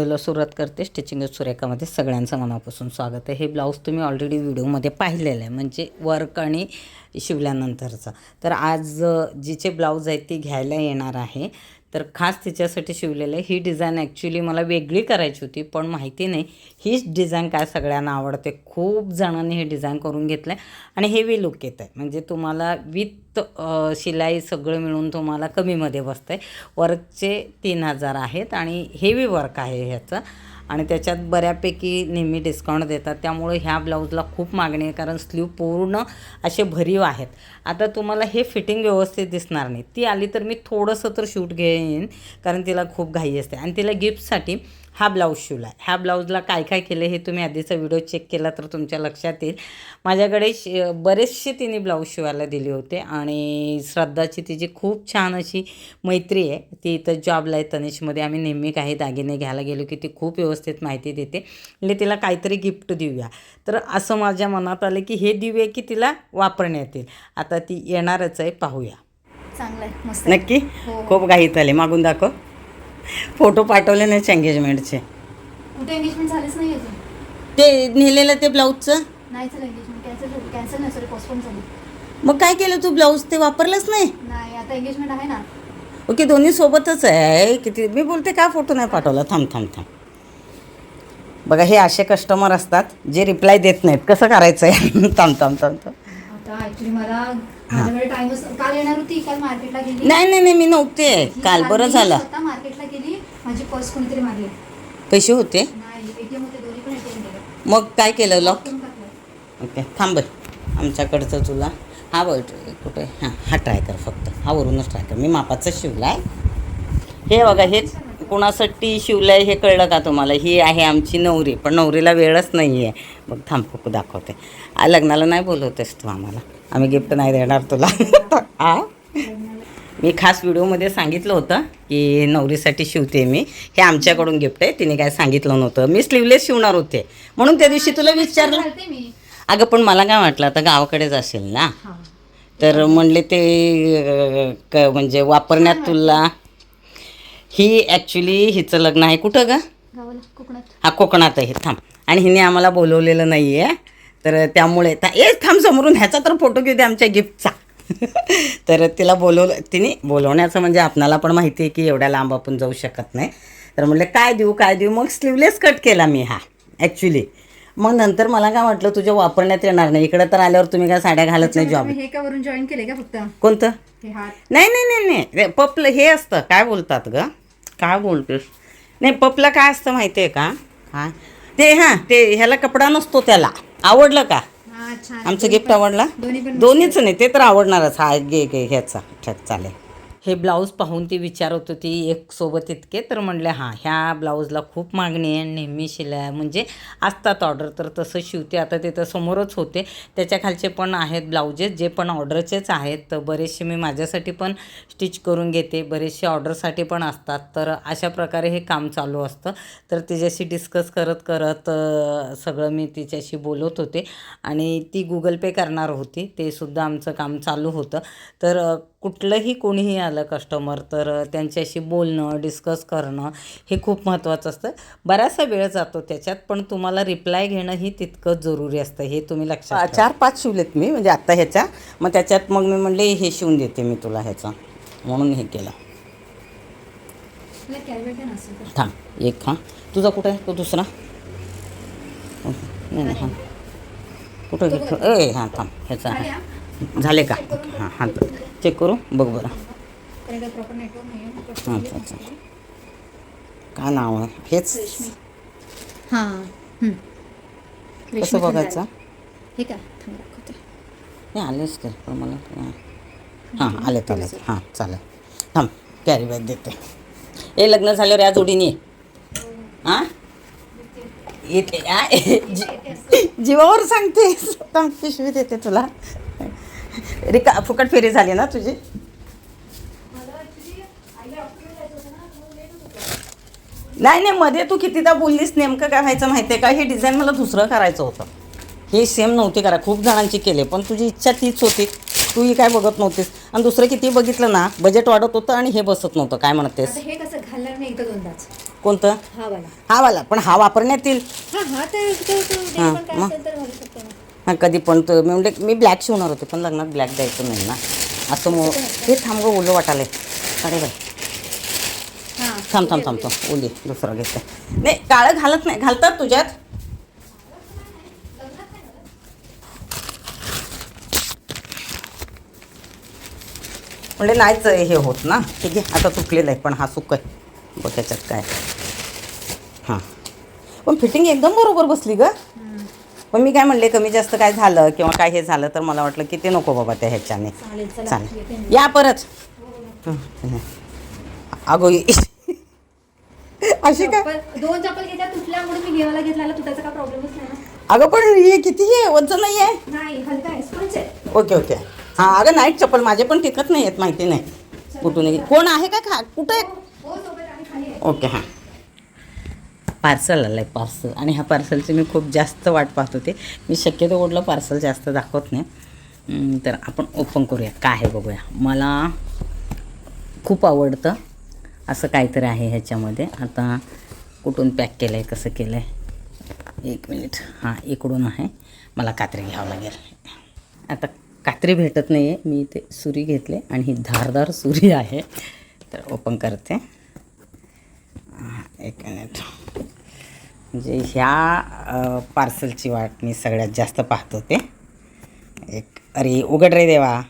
चलो सुरुवात करते स्टिचिंग विथ सुरेखामध्ये. सगळ्यांचं मनापासून स्वागत आहे. हे ब्लाऊज तुम्ही ऑलरेडी व्हिडिओमध्ये पाहिलेलं आहे, म्हणजे वर्क आणि शिवल्यानंतरचं. तर आज जिचे ब्लाऊज आहेत ती घ्यायला येणार आहे, तर खास तिच्यासाठी शिवलेलं आहे. ही डिझाईन ॲक्च्युली मला वेगळी करायची होती, पण माहिती नाही हीच डिझाईन काय सगळ्यांना आवडते. खूप जणांनी हे डिझाईन करून घेतलं आहे आणि हेवी लुक येत आहे, म्हणजे तुम्हाला विथ शिलाई सगळं मिळून तुम्हाला कमीमध्ये बसतं आहे. वर्कचे 3000 आहेत आणि हेवी वर्क आहे ह्याचं, आणि त्याच्यात बऱ्यापैकी नेहमी डिस्काउंट देतात. त्यामुळे ह्या ब्लाऊजला खूप मागणी आहे, कारण स्लीव पूर्ण असे भरीव आहेत. आता तुम्हाला हे फिटिंग व्यवस्थित दिसणार नाही. ती आली तर मी थोडंसं तर शूट घेईन, कारण तिला खूप घाई असते. आणि तिला गिफ्टसाठी हा ब्लाऊज शिवला आहे. ह्या ब्लाऊजला काय काय केलं हे तुम्ही आधीचा व्हिडिओ चेक केला तर तुमच्या लक्षात येईल. माझ्याकडे बरेचसे तिने ब्लाऊज शिवायला दिले होते, आणि श्रद्धाची तिची खूप छान अशी मैत्री आहे. ती इथं जॉबला आहे तनिषमध्ये. आम्ही नेहमी काही दागिने घ्यायला गेलो की ती खूप व्यवस्थित माहिती देते, म्हणजे तिला काहीतरी गिफ्ट देऊया. तर असं माझ्या मनात आलं की हे देऊया की तिला वापरण्यात येईल. आता ती येणारच आहे, पाहूया. चांगलं आहे, मस्त नक्की. खूप घाईत आले. मागून दाखव. फोटो पाठवले नाहीच एंगेजमेंटचे. कुठे एंगेजमेंट झालीच नाही अजून. ते नेलेलं ते ब्लाऊजचं नाही झालं एंगेजमेंट, कॅन्सल नाही, सॉरी पोस्टपोन झाली. मग काय केलं तू? ब्लाऊज ते वापरलंच नाही? नाही, आता एंगेजमेंट आहे ना. ओके, दोन्ही सोबतच आहे. किती मी बोलते का फोटो नाही पाठवला. थांब. बघा, हे असे कस्टमर असतात जे रिप्लाय देत नाहीत. कसं करायचं आहे? थांब. आता ॲक्च्युली मला माझ्याकडे टाइमच, काल येणार होती, काल मार्केटला गेली. नाही मी नव्हते काल. बरं झालं. आता मार्केटला गेली, माझी पर्स कोणीतरी मारली. पैसे होते? नाही, एटीएम होते, दोन्ही पण एटीएम गेले. मग काय केलं? लॉक. टाकलं. ओके, थांब. आमच्याकडचं तुला हा बघ कुठे. हा ट्राय कर फक्त. हा वरूनच ट्राय कर. मी मापाचं शिवला आहे. हे बघा, हे कुणासाठी शिवलं आहे हे कळलं का तुम्हाला? ही आहे आमची नवरी, पण नवरीला वेळच नाही आहे. मग थांब फुकू दाखवते. लग्नाला नाही बोलवतेस तू आम्हाला, आम्ही गिफ्ट नाही देणार तुला. मी खास व्हिडिओमध्ये सांगितलं होतं की नवरीसाठी शिवते मी, हे आमच्याकडून गिफ्ट आहे. तिने काय सांगितलं नव्हतं. मी स्लीवलेस शिवणार होते म्हणून त्या दिवशी तुला विचारलं. अगं पण मला काय वाटलं आता गावाकडेच असेल ना, तर म्हणले ते म्हणजे वापरण्यात तुला. ही ॲक्च्युली हिचं लग्न आहे कुठं ग? कोकणात. हा, कोकणात आहे. थांब. आणि हिने आम्हाला बोलवलेलं नाही आहे, तर त्यामुळे थांब समोरून ह्याचा तर फोटो घेऊ दे आमच्या गिफ्टचा. तर तिला तिने बोलवण्याचं म्हणजे आपणाला पण माहिती आहे की एवढ्या लांब आपण जाऊ शकत नाही. तर म्हणले काय देऊ. मग स्लीवलेस कट केला मी हा ॲक्च्युली. मग नंतर मला काय वाटलं तुझ्या वापरण्यात येणार नाही. इकडे तर आल्यावर तुम्ही काय साड्या घालत नाही जॉब. हे का वरून जॉईन केले का फक्त? कोणतं? हे हात. नाही पपलं हे असतं. काय बोलतात ग? काय बोलतेस? नाही, पपला काय असतं माहिती आहे का? हां ते ह्याला कपडा नसतो त्याला. आवडलं का? आमचं गिफ्ट आवडला? दोन्हीच नाही, ते तर आवडणारच. हा ह्याचा चालेल. हे ब्लाऊज पाहून ती विचारत होती एक सोबत इतके, तर म्हणले हां ह्या ब्लाऊजला खूप मागणी आहे, नेहमी शिलाय म्हणजे असतात ऑर्डर, तर तसं शिवते. आता ते तर समोरच होते. त्याच्या खालचे पण आहेत ब्लाऊजेस जे पण ऑर्डरचेच आहेत. तर बरेचसे मी माझ्यासाठी पण स्टिच करून घेते, बरेचसे ऑर्डरसाठी पण असतात. तर अशा प्रकारे हे काम चालू असतं. तर तिच्याशी डिस्कस करत सगळं मी तिच्याशी बोलत होते, आणि ती गुगल पे करणार होती. ते सुद्धा आमचं काम चालू होतं. तर कुठलंही कोणीही आलं कस्टमर तर त्यांच्याशी बोलणं, डिस्कस करणं हे खूप महत्त्वाचं असतं. बराचसा वेळ जातो त्याच्यात, पण तुम्हाला रिप्लाय घेणंही तितकंच जरूरी असतं, हे तुम्ही लक्षात. 4-5 शिवलेत मी, म्हणजे आत्ता ह्याच्या. मग त्याच्यात मग मी म्हणले हे शिवून देते मी तुला ह्याचा, म्हणून हे केलं. थांब एक. हां तुझा कुठं आहे तो दुसरा? नाही हां कुठं घेतो? हां थांब, ह्याचा झाले का? हां चेक करू बघ बरं. अच्छा काय नाव आहे हेच? हां कसं बघायचं? हे का हे आलेच का पण मला? हां आलेत. हां चालेल. थांब कॅरी बॅग देते. हे लग्न झाल्यावर या जोडीने हां येते. जीवावर सांगते. थांब पिशवी देते तुला. फुकट फेरी झाली ना तुझी? नाही मध्ये तू कितीदा बोललीस. नेमकं काय व्हायचं माहिती आहे का? हे डिझाईन मला दुसरं करायचं होतं, हे सेम नव्हती करा. खूप जणांची केले, पण तुझी इच्छा तीच होती. तू ही काय बघत नव्हतीस, आणि दुसरं किती बघितलं ना बजेट वाढत होतं आणि हे बसत नव्हतं. काय म्हणतेस? हे कसं घालणार नाही एकदा दोनदाच. कोणतं? हा वाला. हा वाला, पण हा वापरण्यात येईल. हा तर हां, पण काय मग? असेल तर घालू शकतो ना. हां, कधी पण तो म्हणजे मी ब्लॅक शिवणार होते, पण लग्नात ब्लॅक द्यायचं नाही ना असं हे थांब गं, ओलं वाटायला. अरे बाई, हा थांब ओली दुसरा घेते. नाही, काळं घालत नाही. घालतात तुझ्यात? म्हणजे नाहीच हे होत ना. ठीक आहे, आता तुटलेलं आहे पण हा सुक आहे बघ ह्याच्यात काय. हां, पण फिटिंग एकदम बरोबर बसली ग. पण मी काय म्हणले, कमी जास्त काय झालं किंवा काय हे झालं तर मला वाटलं की ते नको बाबा त्या ह्याच्याने. चालेल, चला चालेल, येते मी. या परत. अगो अशी काय? दोन चप्पल घेतल्या तुटल्यामुळे मी घेवायला घेतला, तुटायचा काय प्रॉब्लेमच नाही ना. अगं पण हे किती आहे, वजन नाही आहे. नाही, हलका आहे, स्पंज आहे. ओके. हां, अगं नाईट चप्पल माझे पण टिकत नाही आहेत, माहिती नाही कुठून. कोण आहे का कुठं आहे? हो, सोबत आणि खाली आहे. ओके. हां, पार्सल आलं आहे, पार्सल. आणि ह्या पार्सलची मी खूप जास्त वाट पाहत होते. मी शक्यतो कुठलं पार्सल जास्त दाखवत नाही. तर आपण ओपन करूया, काय आहे बघूया. मला खूप आवडतं असं काहीतरी आहे ह्याच्यामध्ये. आता कुठून पॅक केलं आहे, कसं केलं आहे, एक मिनिट. हां, इकडून आहे. मला कात्री घ्यावं लागेल. आता कात्री भेटत नाही आहे, मी इथे सुरी घेतले आणि ही धारदार सुरी आहे. तर ओपन करते. एक मिनिट. म्हणजे ह्या पार्सलची वाट मी सगळ्यात जास्त पाहतो ते. अरे उघड रे देवा,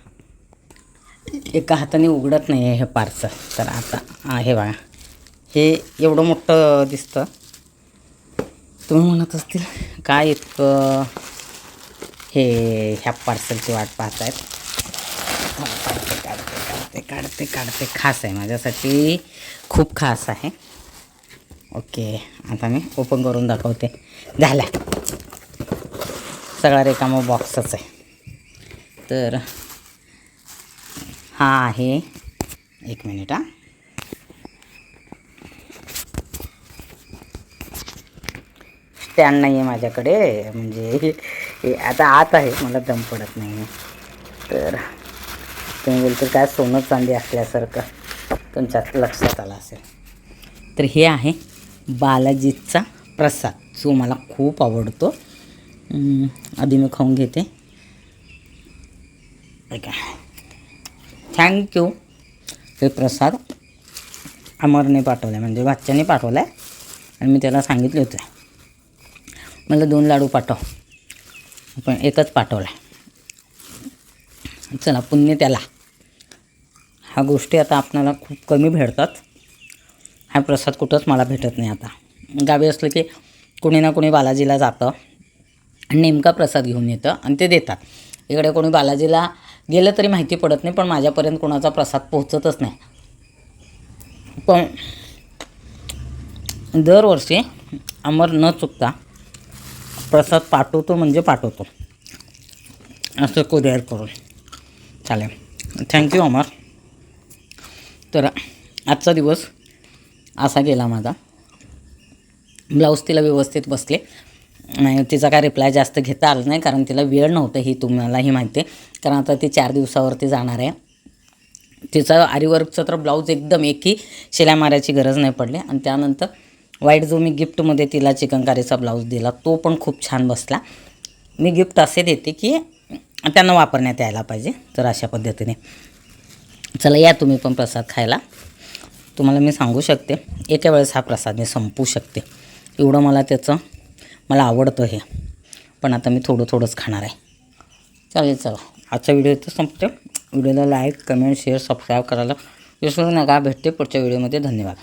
एका हाताने उघडत नाही आहे हे पार्सल. तर आता आहे बघा, हे एवढं मोठं दिसतं. तुम्ही म्हणत असतील काय इतकं हे ह्या पार्सलची वाट पाहतायत. काढते. खास आहे माझ्यासाठी, खूप खास आहे. ओके, आता मी ओपन करून दाखवते. झाला, सगळा रिकामा बॉक्सच आहे. तर हा आहे, एक मिनिट. हां, स्टँड नाही आहे माझ्याकडे, म्हणजे हे आता आत आहे, मला दम पडत नाही. तर तुम्ही बोलतो काय सोनं चांदी असल्यासारखं तुमच्यात लक्षात आलं असेल. तर हे आहे बालाजीचा प्रसाद, जो मला खूप आवडतो. आधी मी खाऊन घेते. थँक्यू. हे प्रसाद अमरने पाठवलं आहे, म्हणजे बाच्च्याने पाठवलं आहे. आणि मी त्याला सांगितले होते मला 2 लाडू पाठव, पण एकच पाठवला आहे. चला, पुण्य त्याला. ह्या गोष्टी आता आपल्याला खूप कमी भेटतात. हा प्रसाद कुठंच मला भेटत नाही. आता गावी असलं की कोणी ना कोणी बालाजीला जातं आणि नेमका प्रसाद घेऊन येतं आणि ते देतात. इकडे कोणी बालाजीला गेलं तरी माहिती पडत नाही, पण माझ्यापर्यंत कोणाचा प्रसाद पोहोचतच नाही. पण दरवर्षी अमर न चुकता प्रसाद पाठवतो, म्हणजे पाठवतो, असं कुरिअर करून. चालेल, थँक्यू अमर. तर आजचा दिवस असा गेला माझा. ब्लाऊज तिला व्यवस्थित बसले. तिचा काय रिप्लाय जास्त घेता आला नाही, कारण तिला वेळ नव्हतं, ही तुम्हालाही माहिती आहे. कारण आता ती 4 दिवसावरती जाणार आहे. तिचा आरीवर्कचा तर ब्लाऊज एकदम एकही शिलाई मारायची गरज नाही पडली. आणि त्यानंतर वाईट जो मी गिफ्टमध्ये तिला चिकनकारीचा ब्लाऊज दिला, तो पण खूप छान बसला. मी गिफ्ट असे देते की त्यांना वापरण्यात यायला पाहिजे. तर अशा पद्धतीने चला, या तुम्ही पण प्रसाद खायला. तुम्हाला मी सांगू शकते, एका वेळेस हा प्रसाद मी संपवू शकते, एवढं मला आवडतं हे. पण आता मी थोडंच खाणार आहे. चालेल, चला आजचा व्हिडिओ इथं संपते. व्हिडिओला लाईक, कमेंट, शेअर, सबस्क्राईब करायला विसरू नका. भेटते पुढच्या व्हिडिओमध्ये. धन्यवाद.